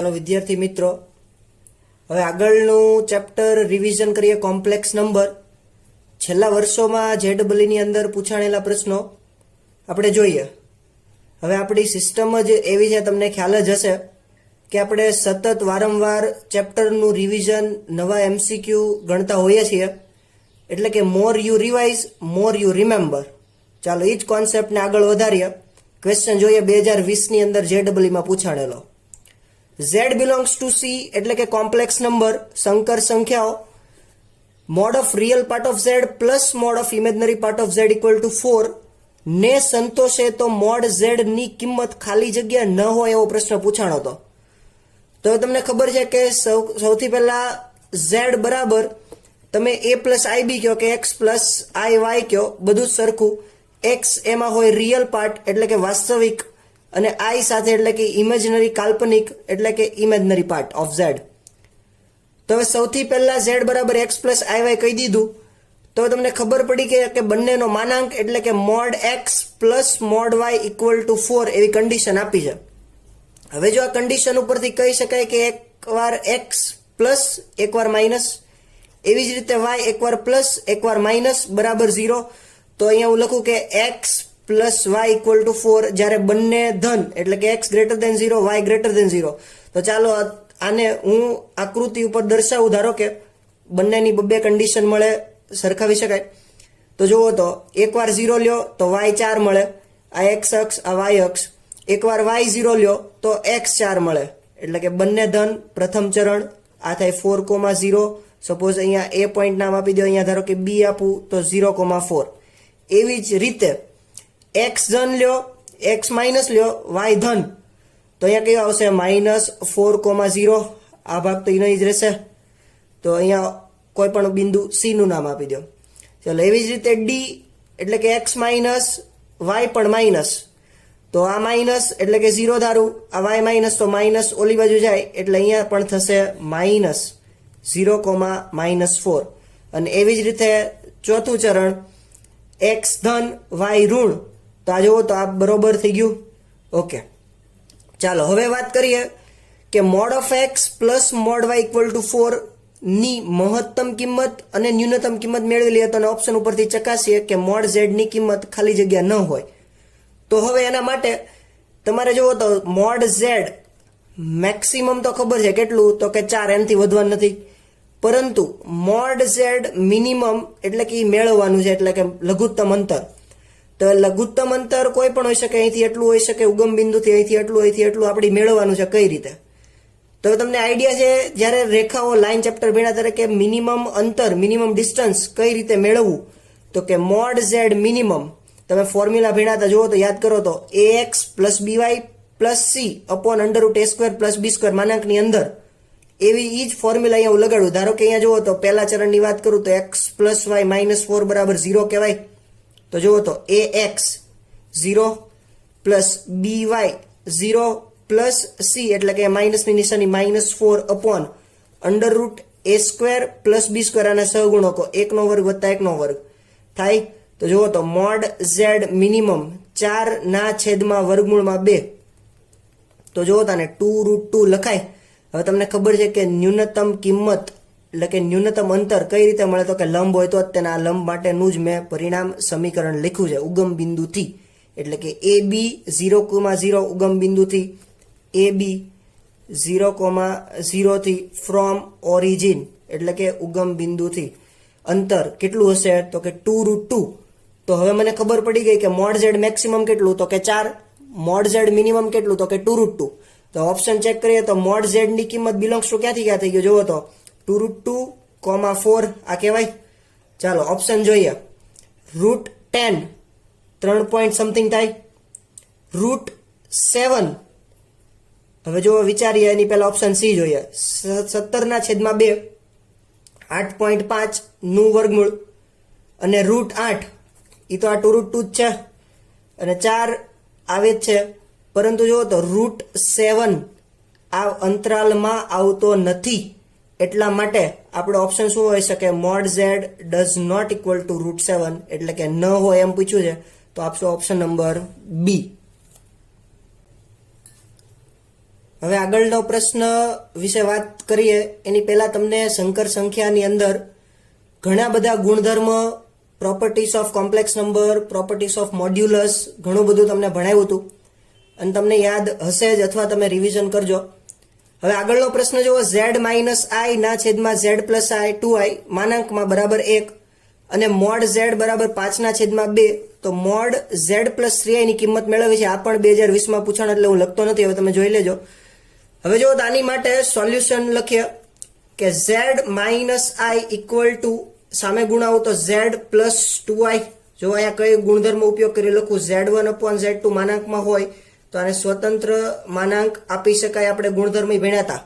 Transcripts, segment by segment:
Hello विद्यार्थी मित्रों, હવે આગળનું ચેપ્ટર રિવિઝન કરીએ કોમ્પ્લેક્સ નંબર। છેલ્લા વર્ષોમાં જેડબલઈ ની અંદર પૂછાણેલા પ્રશ્નો આપણે જોઈએ। હવે આપણી સિસ્ટમ જ એવી છે, તમને ખ્યાલ જ હશે કે આપણે સતત વારંવાર ચેપ્ટરનું રિવિઝન, નવા એમસીક્યુ ગણતા હોઈએ છીએ, એટલે કે મોર you revise more you remember. ચાલો એ જ કોન્સેપ્ટને આગળ વધારીએ। ક્વેશ્ચન જોઈએ 2020 ની અંદર જેડબલઈમાં પૂછાણેલો। Z belongs to C એટલે કે કોમ્પ્લેક્સ નંબર, સંકર સંખ્યાઓ, mode of real part of Z plus mode of imaginary part of Z equal to 4 ને સંતોષે તો મોડ Z ની કિંમત ખાલી જગ્યા ન હોય એવો પ્રશ્ન પૂછાણો હતો। તો તમને ખબર છે કે સૌથી પહેલા Z બરાબર તમે A પ્લસ IB કહો કે X પ્લસ IY કહો, બધું જ સરખું। X એમાં હોય રિયલ પાર્ટ એટલે કે વાસ્તવિક, અને I સાથે એટલે કે ઇમેજનરી કાલ્પનિક એટલે કે ઇમેજનરી પાર્ટ ઓફ Z। તો હવે સૌથી પહેલા Z બરાબર X પ્લસ IY કહી દીધું, તો તમને ખબર પડી કે બંનેનો માનાંક એટલે કે mode X plus mode Y equal to 4 એવી કન્ડિશન આપી છે। હવે જો આ કન્ડિશન ઉપરથી કહી શકાય કે એકવાર X પ્લસ એકવાર માઇનસ, એવી જ રીતે Y એકવાર પ્લસ એકવાર માઇનસ બરાબર 0। તો અહીંયા હું લખું કે X plus Y equal to 4 જ્યારે બંને ધન એટલે કે X greater than 0, Y greater than 0। તો ચાલો આને હું આકૃતિ ઉપર દર્શાવું। ધારો કે બંનેની બે કન્ડિશન મળે, સરખાવી શકાય। તો જુઓ તો એકવાર 0 લ્યો તો Y 4 મળે, આ X અક્ષ આ Y અક્ષ। એકવાર Y 0 લ્યો તો X 4 મળે, એટલે કે બંને ધન, પ્રથમ ચરણ આ થાય 4,0। સપોઝ અહીંયા A પોઈન્ટ નામ આપી દો, અહીંયા ધારો કે B આપું તો 0,4। એવી જ રીતે X ધન લ્યો, X માઇનસ લ્યો, Y ધન, તો અહીંયા કયો આવશે -4,0। આ ભાગ તો એનો જ રહેશે, તો અહીંયા કોઈ પણ બિંદુ C નું નામ આપી દો। ચાલો એવી જ રીતે D એટલે કે X માઇનસ Y પણ માઇનસ, તો આ માઇનસ એટલે કે 0 ધારું, આ Y માઇનસ તો માઇનસ ઓલી બાજુ જાય એટલે અહીંયા પણ થશે -0,4। અને એવી જ રીતે ચોથું ચરણ X ધન Y ઋણ, તો આ જુઓ તો આ બરોબર થઈ ગયું। ઓકે, ચાલો હવે વાત કરીએ કે mode of X plus mode Y equal to 4 ની મહત્તમ કિંમત અને ન્યૂનતમ કિંમત મેળવી લઈએ, તો ઓપ્શન ઉપરથી ચકાસીએ કે મોડ Z ની કિંમત ખાલી જગ્યા ન હોય। તો હવે એના માટે તમારે જુઓ તો મોડ Z મેક્સિમમ તો ખબર છે કેટલું, તો કે 4, એનાથી વધવાનું નથી। પરંતુ મોડ Z મિનિમમ એટલે કે મેળવવાનું છે, એટલે કે લઘુત્તમ અંતર। તો લઘુત્તમ અંતર કોઈ પણ હોઈ શકે, અહીંથી એટલું હોઈ શકે, ઉગમ બિંદુથી અહીંથી એટલું આપણે મેળવવાનું છે કઈ રીતે। તો તમને આઈડિયા છે જ્યારે રેખાઓ લાઈન ચેપ્ટર ભણ્યા ત્યારે કે મિનિમમ અંતર, મિનિમમ ડિસ્ટન્સ કઈ રીતે મેળવવું, તો કે મોડ Z મિનિમમ તમે ફોર્મ્યુલા ભણ્યા હતા, જુઓ તો યાદ કરો તો AX plus BY plus C upon √A² plus B² માનાંકની અંદર, એવી એ જ ફોર્મ્યુલા અહીંયા હું લગાડું। ધારો કે અહીંયા જુઓ તો પહેલા ચરણની વાત કરું તો X પ્લસ Y માઇનસ 4 બરાબર 0 કહેવાય। તો જુઓ તો AX 0 plus BY 0 plus C એટલે કે માઇનસની નિશાની -4 અપોન √A² પ્લસ B², આના સહગુણકો 1 વર્ગ વત્તા 1 વર્ગ થાય। તો જુઓ તો મોડ Z મિનિમમ 4/√2। તો જુઓ તાને 2√2 લખાય। હવે તમને ખબર છે કે ન્યૂનતમ કિંમત એટલે કે ન્યૂનતમ અંતર કઈ રીતે મળે, તો કે લંબ હોય તો જ તેના લંબ માટેનું જ મેં પરિણામ સમીકરણ લખ્યું છે ઉગમ બિંદુથી, એટલે કે AB 0,0 ઉગમ બિંદુથી, AB 0,0 થી ફ્રોમ ઓરિજિન એટલે કે ઉગમ બિંદુથી અંતર કેટલું હશે, તો કે 2√2। તો હવે મને ખબર પડી ગઈ કે મોડ Z મેક્સિમમ કેટલું, તો કે 4, મોડ Z મિનિમમ કેટલું, તો કે 2√2। તો ઓપ્શન ચેક કરીએ તો મોડ Z ની કિંમત બિલોંગ્સ ટુ ક્યાંથી ક્યાં થઈ ગયું, જુઓ તો 2√2,4 આ કહેવાય। ચાલો ઓપ્શન જોઈએ, √10 3 પોઈન્ટ સમથિંગ થાય, √7 હવે જો વિચારીએ એની પહેલા ઓપ્શન C જોઈએ, 17/2 8.5 નું વર્ગમૂળ, અને √8 એ તો આ 2√2 જ છે, અને 4 આવે જ છે, પરંતુ જુઓ તો √7 આ અંતરાલમાં આવતો નથી, એટલા માટે આપણો ઓપ્શન શું હોઈ શકે, mod Z does not equal to √7 એટલે કે ન હોય એમ પૂછ્યું છે, તો આપશો ઓપ્શન નંબર B। હવે આગળનો પ્રશ્ન વિશે વાત કરીએ એની પહેલા તમને સંકર સંખ્યાની અંદર ઘણા બધા ગુણધર્મ, properties of complex number, properties of modulus ઘણું બધું તમને ભણાવ્યું હતું અને તમને યાદ હશે જ અથવા તમે રિવિઝન કરજો. હવે આગળનો પ્રશ્ન જુઓ, z માઇનસ આઈ ના છેદમાં z પ્લસ આઈ 2i માનાંકમાં બરાબર 1 અને મોડ z બરાબર 5 ના છેદમાં 2. તો મોડ z પ્લસ 3i ની કિંમત મેળવવી છે. આ પણ 2020માં પૂછાણ એટલે હું લખતો નથી, હવે તમે જોઈ લેજો. હવે જો આની માટે સોલ્યુશન લખીએ કે z minus I equal to સામે ગુણાવું તો z પ્લસ 2i. જો અહીંયા કઈ ગુણધર્મ ઉપયોગ કરી લખું, z1 અપોન z2 માનાંકમાં હોય તો આને સ્વતંત્ર માનાંક આપી શકાય. આપણે ગુણધર્મ ભણ્યા હતા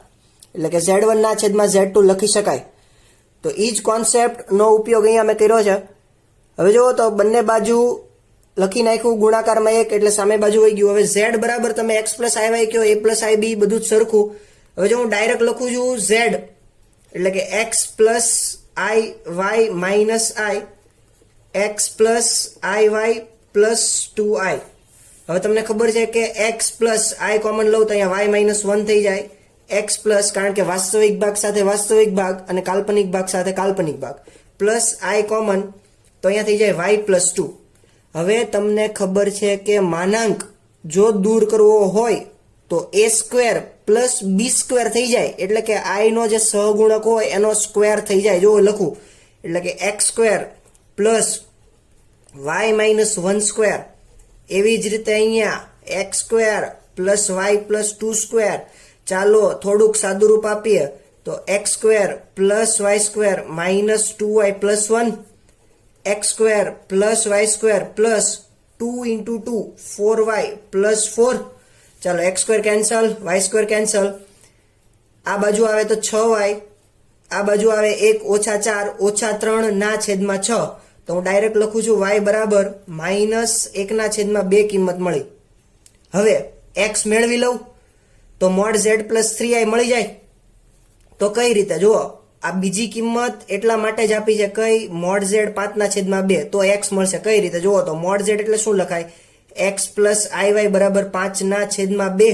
એટલે કે z1 ના છેદમાં z2 લખી શકાય. તો એ જ કોન્સેપ્ટનો ઉપયોગ અહીંયા મેં કર્યો છે. હવે જુઓ તો બંને બાજુ લખી નાખ્યું ગુણાકારમાં 1 એટલે સામે બાજુ વહી ગયું. હવે z બરાબર તમે x પ્લસ આઈ કહો, a પ્લસ આઈ બી બધું જ સરખું. હવે જો હું ડાયરેક્ટ લખું છું z એટલે કે x પ્લસ આઈ વાય માઇનસ આઈ, x પ્લસ આઈ વાય પ્લસ 2i. હવે તમને ખબર છે કે x પ્લસ આઈ કોમન લઉં તો અહીંયા y માઇનસ 1 થઈ જાય. x પ્લસ કારણ કે વાસ્તવિક ભાગ સાથે વાસ્તવિક ભાગ અને કાલ્પનિક ભાગ સાથે કાલ્પનિક ભાગ પ્લસ આઈ કોમન તો અહીંયા થઈ જાય y પ્લસ 2. હવે તમને ખબર છે કે માનાંક જો દૂર કરવો હોય તો a square plus b square થઈ જાય એટલે કે i નો જે સહગુણક હોય એનો સ્ક્વેર થઈ જાય. જો લખું એટલે કે x square plus y minus 1 square. એવી જ રીતે અહીંયા x square plus y plus 2 square. ચાલો થોડુંક સાદુરૂપ આપીએ તો x square plus y square minus 2y plus 1, x square plus y square plus 2 into 2 4y plus 4. ચાલો x square cancel, y square cancel. આ બાજુ આવે તો 6y, આ બાજુ આવે 1 ઓછા 4 ઓછા 3 ના છેદમાં 6. તો હું ડાયરેક્ટ લખું છું y બરાબર માઇનસ 1 ના છેદમાં 2 કિંમત મળી. હવે x મેળવી લઉં તો મોડ z પ્લસ 3i મળી જાય. તો કઈ રીતે જુઓ, આ બીજી કિંમત એટલા માટે જ આપી છે કઈ, મોડ z 5 ના છેદમાં 2. તો x મળશે કઈ રીતે જુઓ તો મોડ z એટલે શું લખાય, x પ્લસ આઈ બરાબર 5 ના છેદમાં 2.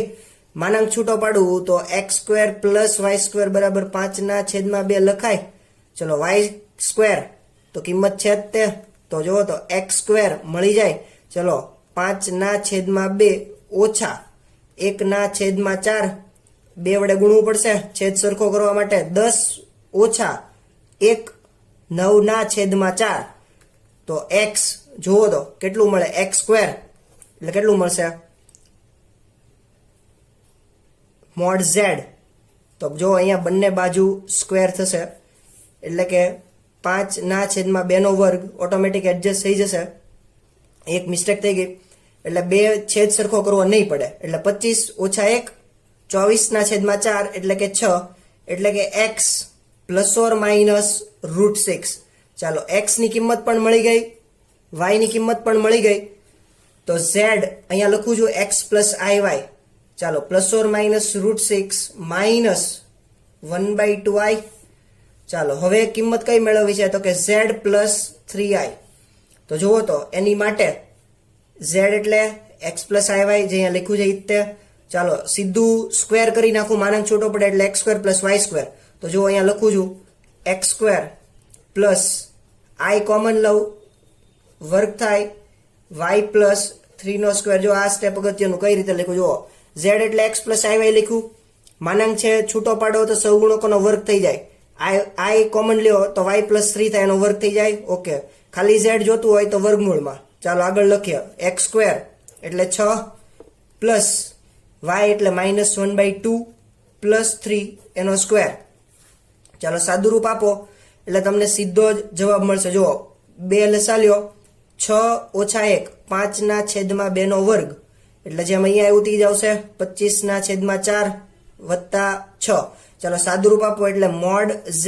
માનાંક છૂટો પાડવું તો x square plus y square બરાબર 5 ના છેદમાં 2 લખાય. ચલો y સ્ક્વેર તો કિંમત છે જ તે, તો જુઓ તો x સ્ક્વેર મળી જાય. ચલો 5 ના છેદમાં 2 ઓછા 1 ના છેદમાં 4, 2 વડે ગુણવું પડશે છેદ સરખો કરવા માટે. 10 ઓછા 1 9 ના છેદમાં 4. તો x જુઓ તો કેટલું મળે, x સ્ક્વેર એટલે કેટલું મળશે મોડ z. તો જો અહીંયા બંને બાજુ સ્ક્વેર થશે એટલે કે 5 ના છેદમાં 2 નો વર્ગ ઓટોમેટિક એડજસ્ટ થઈ જશે. એક મિસ્ટેક થઈ ગઈ એટલે 2 છેદ સરખો કરવો નહીં પડે એટલે 25 ઓછા 1 24 ના છેદમાં 4 એટલે કે 6 એટલે કે x પ્લસ ઓર માઇનસ √6. ચાલો x ની કિંમત પણ મળી ગઈ, y ની કિંમત પણ મળી ગઈ. તો z અહીંયા લખું છું x પ્લસ આઈ વાય. ચાલો plus or minus √6 minus 1/2i. ચાલો હવે કિંમત કઈ મેળવવી છે તો કે z પ્લસ 3i. તો જુઓ તો એની માટે z એટલે x પ્લસ આઈ વાય જે અહીંયા લખ્યું છે તે. ચાલો સીધું સ્ક્વેર કરી નાખું, માનાંક છોટો પડે એટલે x square plus y square. તો જો અહીંયા લખું છું x સ્ક્વેર પ્લસ આઈ કોમન લઉં વર્ગ થાય y પ્લસ 3 નો સ્ક્વેર. જો આ સ્ટેપ અગત્યનું કઈ રીતે લખ્યું જુઓ, z એટલે x પ્લસ આઈ વાય લખ્યું, માનાંક છે છૂટો પાડો તો સહગુણકોનો વર્ગ થઈ જાય. આઈ કોમન લ્યો તો y પ્લસ 3 થાય એનો વર્ગ થઈ જાય. ઓકે, ખાલી z જોતું હોય તો વર્ગમૂળમાં. ચાલો આગળ લખીએ, x સ્ક્વેર એટલે 6 પ્લસ y એટલે માઇનસ 1/2 પ્લસ 3 એનો સ્ક્વેર. ચાલો સાદુરૂપ આપો એટલે તમને સીધો જ જવાબ મળશે. જુઓ 2 લસા લ્યો, 6 ઓછા 1 5 ના છેદમાં 2 નો વર્ગ એટલે જેમ અહીંયા એવું થઈ જશે 25 ના છેદમાં 4 વત્તા 6. ચાલો સાદુરૂપ આપો એટલે મોડ z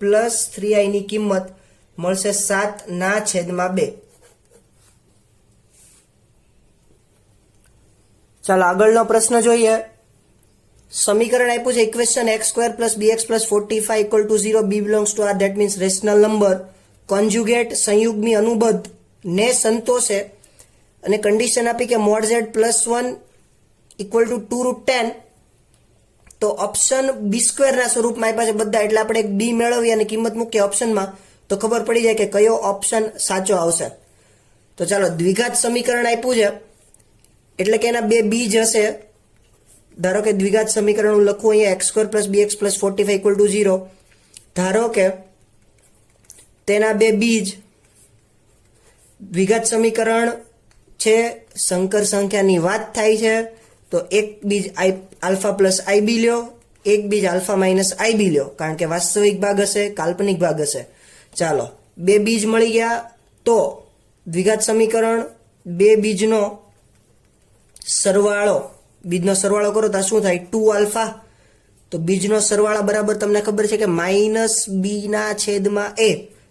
પ્લસ 3i ની કિંમત મળશે 7 ના છેદમાં 2. ચાલો આગળનો પ્રશ્ન જોઈએ. સમીકરણ આપ્યું છે equation x square plus bx plus 45 equal to 0 b belongs to r that means rational number conjugate સંયુગ્મી અનુબંધ ને સંતોષે અને કન્ડિશન આપી કે mod z plus 1 equal to 2√10 તો ઓપ્શન b² ના સ્વરૂપમાં આપ્યા છે બધા, એટલે આપણે એક b મેળવીએ અને કિંમત મૂકીએ ઓપ્શનમાં તો ખબર પડી જાય કે કયો ઓપ્શન સાચો આવશે. તો ચાલો દ્વિઘાત સમીકરણ આપ્યું છે એટલે કે એના બે બીજ હશે. ધારો કે દ્વિઘાત સમીકરણ હું લખું અહીંયા x² + bx + 45 = 0. ધારો કે તેના બે બીજ દ્વિઘાત સમીકરણ છે, સંકર સંખ્યાની વાત થાય છે તો એક બીજ α + ib લ્યો, એક બીજ α - ib લ્યો, કારણ કે વાસ્તવિક ભાગ હશે, કાલ્પનિક ભાગ હશે. ચાલો બે બીજ મળી ગયા તો દ્વિઘાત સમીકરણ બે બીજનો સરવાળો, બીજનો સરવાળો કરો તો શું થાય 2α. તો બીજનો સરવાળો બરાબર તમને ખબર છે કે -b/a.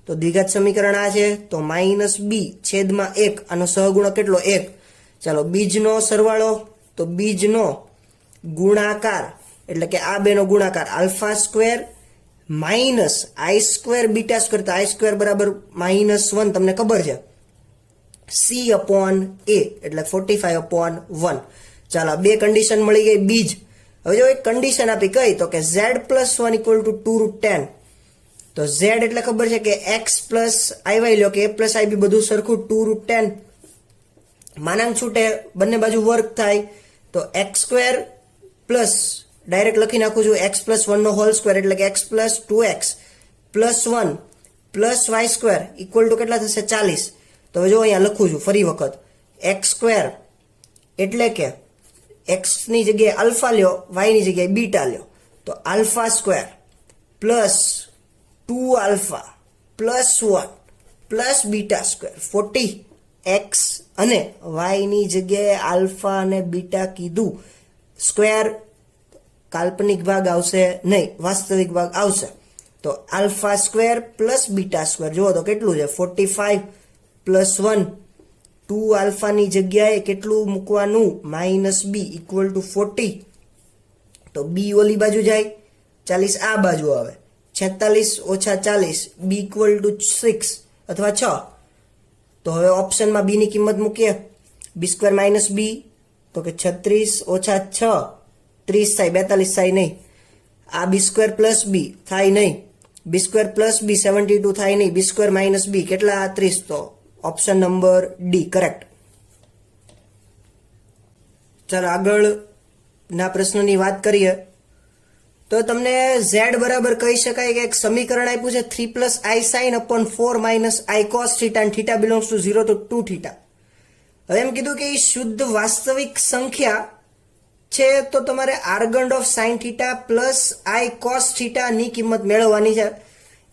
તો દ્વિઘાત સમીકરણ આ છે તો -b/1. આનો સહગુણક કેટલો 1. ચાલો બીજનો સરવાળો તો બીજનો ગુણાકાર એટલે કે આ બેનો ગુણાકાર α² - i² β². તો i² બરાબર -1 તમને ખબર છે, c/a એટલે 45/1. ચાલો બે કન્ડિશન મળી ગઈ બીજ. હવે જો એક કન્ડિશન આપી કઈ તો કે z + 1 = 2√10. તો z એટલે ખબર છે કે x + iy લ્યો કે a + ib બધું સરખું 2√10. માનાંક છૂટે બંને બાજુ વર્ગ થાય તો x² પ્લસ ડાયરેક્ટ લખી નાખું છું x + 1 નો હોલ સ્ક્વેર એટલે કે x + 2x + 1 + y² = કેટલા થશે 40. તો હવે જો અહીંયા લખું છું ફરી વખત x² એટલે કે x ની જગ્યાએ આલ્ફા લ્યો, y ની જગ્યાએ બીટા લ્યો તો α² + 2α + 1 + β², 40x અને y ની જગ્યાએ આલ્ફા અને બીટા કીધું, સ્ક્વેર કાલ્પનિક ભાગ આવશે નહીં, વાસ્તવિક ભાગ આવશે. તો α² + β² જુઓ તો કેટલું છે 45 + 1. 2α ની જગ્યાએ કેટલું મૂકવાનું -b = 40. તો b ઓલી બાજુ જાય, 40 આ બાજુ આવે, 46 - 40 b = 6 અથવા 6. તો હવે ઓપ્શનમાં b ની કિંમત મૂકીએ, b² - b તો કે 36 - 6 30 થાય, 42 થાય નહીં. આ b² + b થાય નહીં, b² + b 72 થાય નહીં, b² - b કેટલા 30. તો ઓપ્શન નંબર ડી કરેક્ટ. ચાલો આગળના પ્રશ્નની વાત કરીએ તો તમને z બરાબર કહી શકાય કે એક સમીકરણ આપ્યું છે 3 + i sin / 4 - i cos θ and θ belongs to 0 to 2θ. હવે એમ કીધું કે એ શુદ્ધ વાસ્તવિક સંખ્યા છે તો તમારે argand of sin θ + i cos θ ની કિંમત મેળવવાની છે.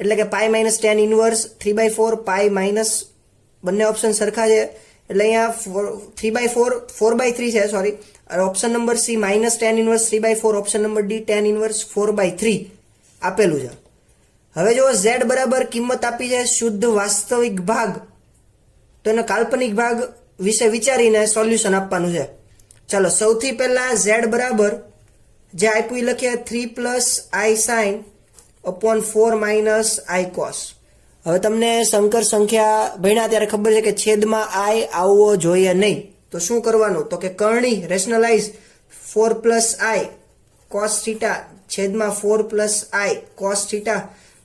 એટલે કે π - tan inverse 3/4 π - બંને ઓપ્શન સરખા છે એટલે અહીંયા 3/4 4/3 છે, sorry. Option number C -tan inverse 3/4, option number D tan inverse 4/3 આપેલું છે. હવે જો z બરાબર કિંમત આપી છે શુદ્ધ વાસ્તવિક ભાગ, તો એનો કાલ્પનિક ભાગ વિશે વિચારીને સોલ્યુશન આપવાનું છે. ચાલો સૌથી પહેલા z બરાબર જે આપ્યું લખીએ 3 + i sin / 4 - i cos. હવે તમને સંકર સંખ્યા ભણ્યા ત્યારે ખબર છે કે છેદમાં i આવવો જોઈએ નહીં. તો શું કરવાનું તો કે કરણી રેશનલાઇઝ 4 + i cos θ છેદમાં 4 + i cos θ.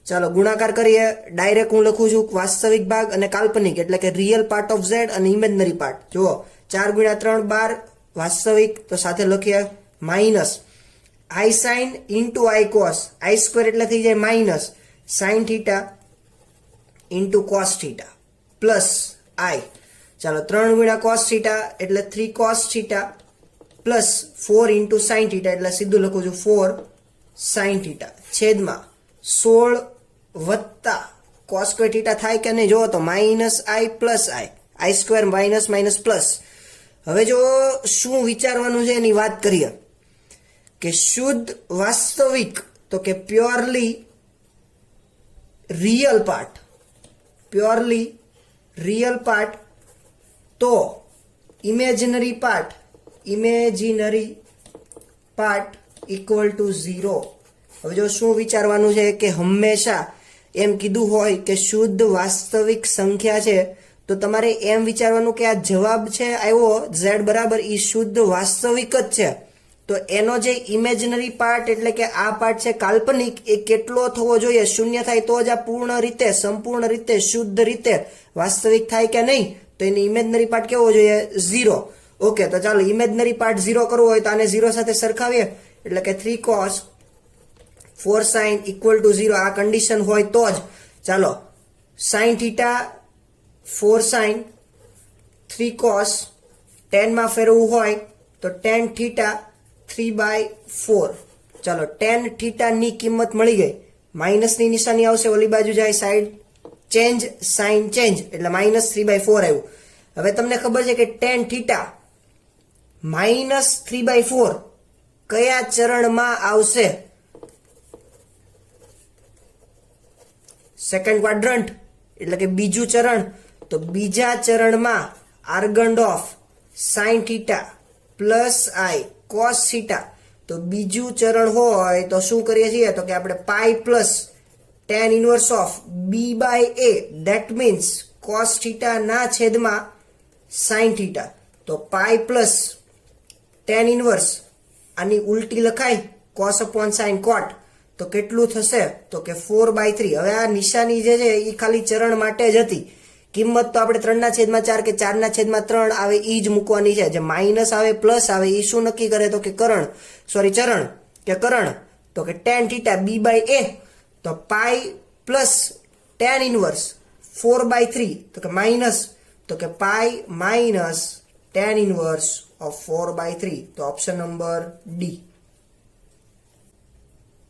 ચાલો ગુણાકાર કરીએ. ડાયરેક્ટ હું લખું છું વાસ્તવિક ભાગ અને કાલ્પનિક એટલે કે રિયલ પાર્ટ ઓફ z અને ઇમેજનરી પાર્ટ. જુઓ 4 × 3 12 વાસ્તવિક, તો સાથે લખીએ minus i sin * i cos, i² એટલે થઈ જાય minus sin θ * cos θ plus i. ચાલો 3 × cos θ એટલે 3 cos θ પ્લસ 4 × sin θ એટલે સીધું લખું છું 4 sin θ છેદમાં 16 વત્તા cos² θ થાય કે નહીં જોવો તો -i + i, i² - પ્લસ. હવે જો શું વિચારવાનું છે એની વાત કરીએ કે શુદ્ધ વાસ્તવિક તો કે પ્યોરલી રિયલ પાર્ટ તો ઇમેજનરી પાર્ટ = 0. હવે જો શું વિચારવાનું છે કે હંમેશા એમ કીધું હોય કે શુદ્ધ વાસ્તવિક સંખ્યા છે તો તમારે એમ વિચારવાનું કે આ જવાબ છે આવ્યો z બરાબર એ શુદ્ધ વાસ્તવિક જ છે. તો એનો જે ઇમેજનરી પાર્ટ એટલે કે આ પાર્ટ છે કાલ્પનિક એ કેટલો થવો જોઈએ, શૂન્ય થાય તો જ આ પૂર્ણ રીતે, સંપૂર્ણ રીતે, શુદ્ધ રીતે વાસ્તવિક થાય કે નહીં, તો એની ઇમેજનરી પાર્ટ કેવો જોઈએ? 0. ઓકે, તો ચાલો ઇમેજનરી પાર્ટ 0 કરવો હોય તો આને 0 સાથે સરખાવીએ, એટલે કે 3 cos 4 sin equal to 0. આ કન્ડિશન હોય તો જ. ચાલો sin થીટા 4 sin 3 cos 10 માં ફેરવવું હોય તો tan થીટા 3/4. ચાલો tan થીટા ની કિંમત મળી ગઈ, માઇનસ ની નિશાની આવશે, ઓલી બાજુ જાય સાઈડ ચેન્જ, સાઇન ચેન્જ એટલે -3/4 આવ્યું. હવે તમને ખબર છે કે tan થીટા -3/4 કયા ચરણમાં આવશે? સેકન્ડ ક્વાડ્રન્ટ એટલે કે બીજું ચરણ. તો બીજા ચરણમાં Argand of sine theta plus i cos theta. તો બીજું ચરણ હોય તો શું કરીએ છીએ? તો કે આપણે pi plus tan inverse of b/a, that means cos theta ના છેદમાં સાઇન થીટા. તો પાઈ પ્લસ tan ઇનવર્સ, આની ઉલટી લખાય cos upon sin cot. તો કેટલું થશે? તો કે 4/3. હવે આ નિશાની જે છે એ ખાલી ચરણ માટે જ હતી. કિંમત તો આપણે 3/4 કે 4/3 આવે એ જ મૂકવાની છે. જે માઇનસ આવે પ્લસ આવે એ શું નક્કી કરે? તો કે ચરણ કે કરણ. તો કે tan થીટા b/a, તો પાઈ પ્લસ tan ઇનવર્સ 4/3, તો કે માઇનસ, તો કે pi minus tan inverse of 4/3. તો ઓપ્શન નંબર ડી.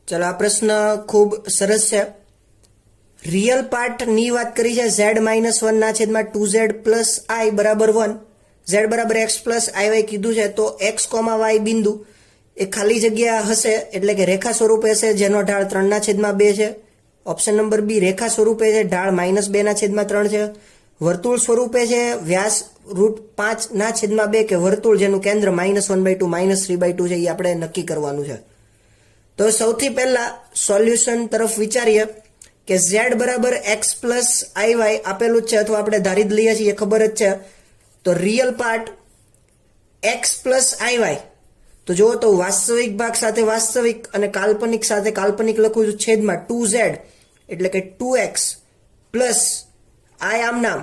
ચલો આ પ્રશ્ન ખૂબ સરસ છે. રિયલ પાર્ટ ની વાત કરી છે. z-1 ના છેદમાં 2z પ્લસ i બરાબર 1, z બરાબર x પ્લસ iy કીધું છે. તો x, y બિંદુ એ ખાલી જગ્યા હશે એટલે કે રેખા સ્વરૂપે હશે, જેનો ઢાળ 3/2 છે. ઓપ્શન નંબર બી રેખા સ્વરૂપે છે, ઢાળ -2/3 છે. વર્તુળ સ્વરૂપે છે, વ્યાસ √5/2 કે વર્તુળ જેનું કેન્દ્ર -1/2 -3/2 છે એ આપણે નક્કી કરવાનું છે. તો સૌથી પહેલા સોલ્યુશન તરફ વિચારીએ કે z બરાબર x પ્લસ iy આપેલું જ છે, અથવા આપણે ધારી જ લઈએ છીએ, ખબર જ છે. તો real part x plus iy, તો જુઓ તો વાસ્તવિક ભાગ સાથે વાસ્તવિક અને કાલ્પનિક સાથે કાલ્પનિક લખું છું, છેદમાં 2z એટલે કે 2x પ્લસ i આમ નામ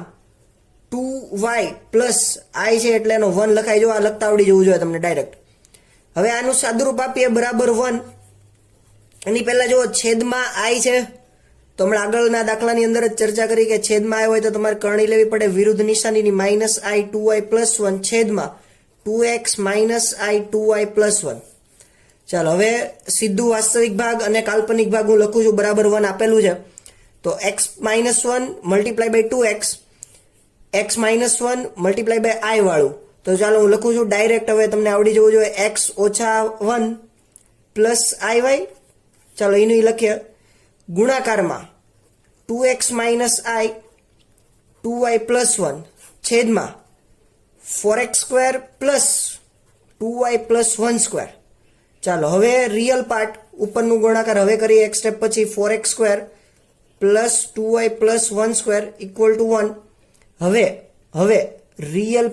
2y પ્લસ i છે એટલે એનો 1 લખાઈ. જો આ લખતા આવડી જવું જોઈએ તમને ડાયરેક્ટ. હવે આનું સાદુરૂપ આપીએ બરાબર 1. એની પહેલા જો છેદમાં i છે, તો હમણાં આગળના દાખલાની અંદર જ ચર્ચા કરી કે છેદમાં આવ્યો હોય તો તમારે કરણી લેવી પડે વિરુદ્ધ નિશાનીની, -i 2y પ્લસ 1 છેદમાં 2x - i 2y પ્લસ 1. ચાલો હવે સીધું વાસ્તવિક ભાગ અને કાલ્પનિક ભાગ હું લખું છું. બરાબર 1 આપેલું છે તો x - 1 × 2x, x - 1 × i વાળું. તો ચાલો હું લખું છું ડાયરેક્ટ. હવે તમને આવડી જવું જોઈએ x - 1 પ્લસ iy. ચાલો એનું લખીએ ગુણાકારમાં 2x - i 2y પ્લસ 1 છેદમાં 4x² પ્લસ 2y પ્લસ 1². ચાલો હવે રિયલ પાર્ટ ઉપરનું ગુણાકાર હવે કરીએ એક સ્ટેપ પછી. 4x² plus 2y plus 1² equal to 1. હવે રિયલ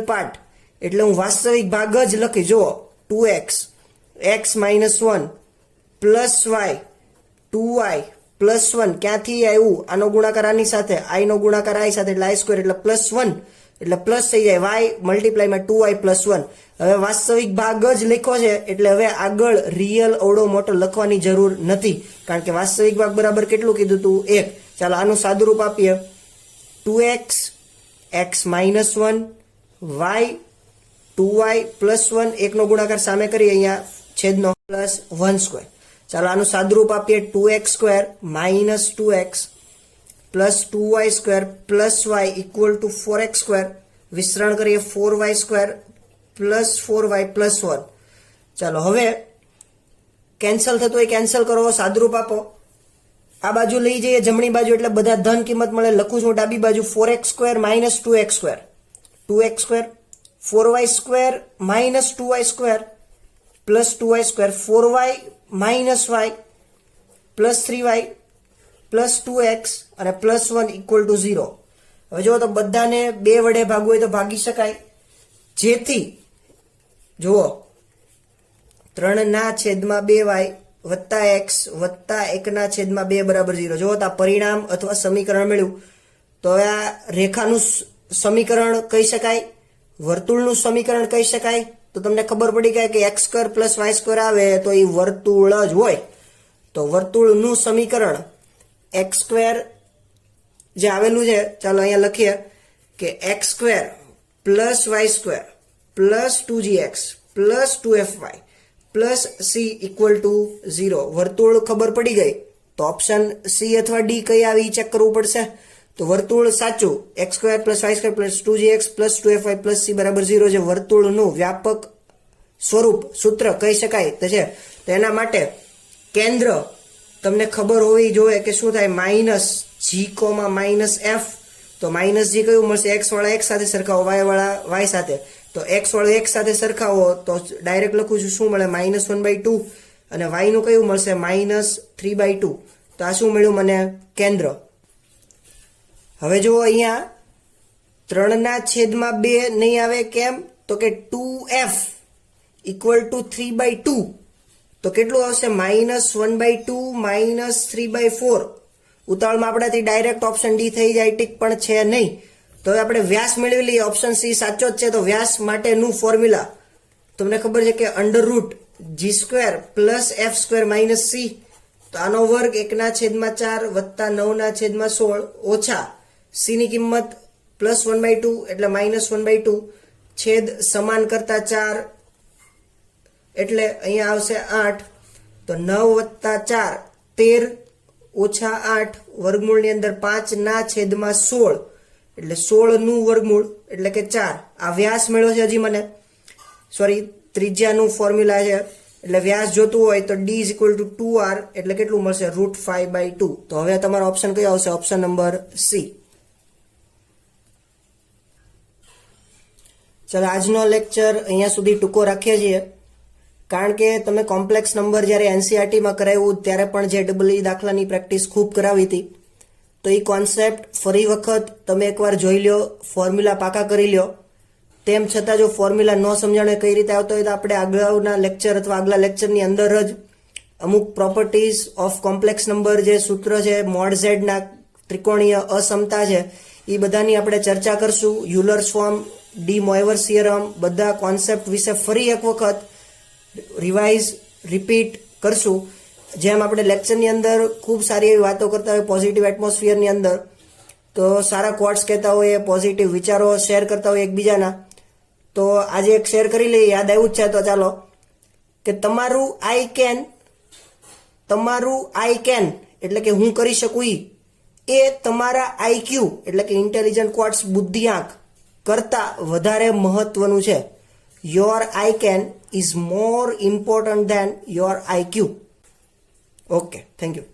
પાર્ટ એટલે હું વાસ્તવિક ભાગ જ લખી. જુઓ 2x x - 1 plus y 2y plus 1 ક્યાંથી આવ્યું? આનો ગુણાકાર આની સાથે, i નો ગુણાકાર i સાથે એટલે i² એટલે પ્લસ 1 એટલે પ્લસ થઈ જાય y મલ્ટીપ્લાયમાં 2y પ્લસ 1. હવે વાસ્તવિક ભાગ જ લખ્યો છે એટલે હવે આગળ રિયલ અવડો મોટો લખવાની જરૂર નથી, કારણ કે વાસ્તવિક ભાગ બરાબર કેટલું કીધું તું? 1. ચાલો આનું સાદુરૂપ આપીએ 2x x - 1 y 2y plus 1, 1 નો ગુણાકાર સામે કરીએ અહીંયા છેદનો પ્લસ 1². ચાલો આનું સાદુરૂપ આપીએ 2x² - 2x plus 2y² plus y equal to 4x². વિસ્તરણ કરીએ 4y² પ્લસ 4y પ્લસ 1. ચાલો હવે કેન્સલ થતું હોય કેન્સલ કરો, સાદુરૂપ આપો. આ બાજુ લઈ જઈએ જમણી બાજુ એટલે બધા ધન કિંમત મળે. લખું છું ડાબી બાજુ 4x² - 2x², 2x² 4y² - 2y² plus 2y², 4y minus y plus 3y plus 2x અને પ્લસ 1 ઇક્વલ ટુ 0. હવે જો તો બધાને 2 વડે ભાગવું હોય તો ભાગી શકાય, જેથી જુઓ 3/2y વત્તા એક્સ વત્તા 1/2 બરાબર 0. જો આ પરિણામ અથવા સમીકરણ મળ્યું તો હવે આ રેખાનું સમીકરણ કહી શકાય, વર્તુળનું સમીકરણ કહી શકાય. તો તમને ખબર પડી ગયા કે x² + y² આવે તો એ વર્તુળ જ હોય. તો વર્તુળનું સમીકરણ x² જે આવેલું છે, ચાલો અહીંયા લખીએ કે x² + y² + 2gx + 2fy + c = 0. વર્તુળ ખબર પડી ગઈ તો ઓપ્શન સી અથવા ડી કઈ આવી ચેક કરવું પડશે. તો વર્તુળ સાચું x² + y² + 2gx + 2fy + c = 0 જે વર્તુળનું વ્યાપક સ્વરૂપ સૂત્ર કહી શકાય તો છે. તો એના માટે કેન્દ્ર તમને ખબર હોવી જોઈએ કે શું થાય, -g, -f. તો -g કયું મળશે, x વાળા x સાથે સરખાવો, y વાળા y સાથે. તો x વાળું x સાથે સરખાવો તો ડાયરેક્ટ લખું છું શું મળે, -1/2 અને y નું કયું મળશે, -3/2. તો આ શું મળ્યું મને, કેન્દ્ર. હવે જો અહીંયા 3/2 નહીં આવે, કેમ તો કે 2f = 3/2. તો કેટલું આવશે, -1/2 -3/4. ઉતાવળમાં આપણાથી ડાયરેક્ટ ઓપ્શન ડી થઈ જાય, ટીક પણ છે નહીં. તો હવે આપણે વ્યાસ મેળવી લઈએ. ઓપ્શન સી સાચો જ છે. તો વ્યાસ માટેનું ફોર્મ્યુલા તમને ખબર છે કે √g² + f² - c. તો આનો વર્ગ 1/4 વત્તા 9/16 ઓછા c ની કિંમત +1/2 એટલે -1/2 છેદ સમાન કરતા 4 એટલે અહીંયા આવશે 8. તો 9 + 4 13 ઓછા 8 વર્ગમૂળની અંદર 5/16 એટલે 16 નું વર્ગમૂળ એટલે કે 4. આ વ્યાસ મળ્યો છે હજી મને, સોરી ત્રિજ્યાનું ફોર્મ્યુલા છે. એટલે વ્યાસ જોતું હોય તો d = 2r એટલે કેટલું મળશે, √5/2. તો હવે તમારો ઓપ્શન કયો આવશે, ઓપ્શન નંબર સી. ચાલો આજનો લેક્ચર અહીંયા સુધી ટૂંકો રાખીએ છીએ, કારણ કે તમે કોમ્પ્લેક્સ નંબર જ્યારે એનસીઆરટીમાં કરાવ્યું ત્યારે પણ JEE દાખલાની પ્રેક્ટિસ ખૂબ કરાવી હતી. તો એ કોન્સેપ્ટ ફરી વખત તમે એકવાર જોઈ લો, ફોર્મ્યુલા પાકા કરી લો. તેમ છતાં જો ફોર્મ્યુલા ન સમજાણો કઈ રીતે આવતો હોય તો આપણે આગળના લેક્ચર અથવા આગલા લેક્ચરની અંદર જ અમુક પ્રોપર્ટીઝ ઓફ કોમ્પ્લેક્સ નંબર જે સૂત્ર છે, મોડ ઝેડના ત્રિકોણીય અસમતા છે, એ બધાની આપણે ચર્ચા કરશું. યુલર્સ ફોર્મ, ડી મોઇવર્સ થિયરમ, બધા કોન્સેપ્ટ વિશે ફરી એક વખત રિવાઇઝ રિપીટ કરશું. જેમ આપણે લેક્ચરની અંદર ખૂબ સારી એવી વાતો કરતા હોય પોઝિટિવ એટમોસ્ફિયરની અંદર, તો સારા કોટ્સ કહેતા હોય, પોઝિટિવ વિચારો શેર કરતા હોય એકબીજાના. તો આજે એક શેર કરી લઈએ, યાદ આવ્યું જ છે. તો ચાલો કે તમારું આઈ કેન એટલે કે હું કરી શકું એ તમારા IQ એટલે કે ઇન્ટેલિજન્ટ ક્વોટ્સ બુદ્ધિઆંક કરતા વધારે મહત્વનું છે. Your I can is more important than your IQ. Okay, thank you.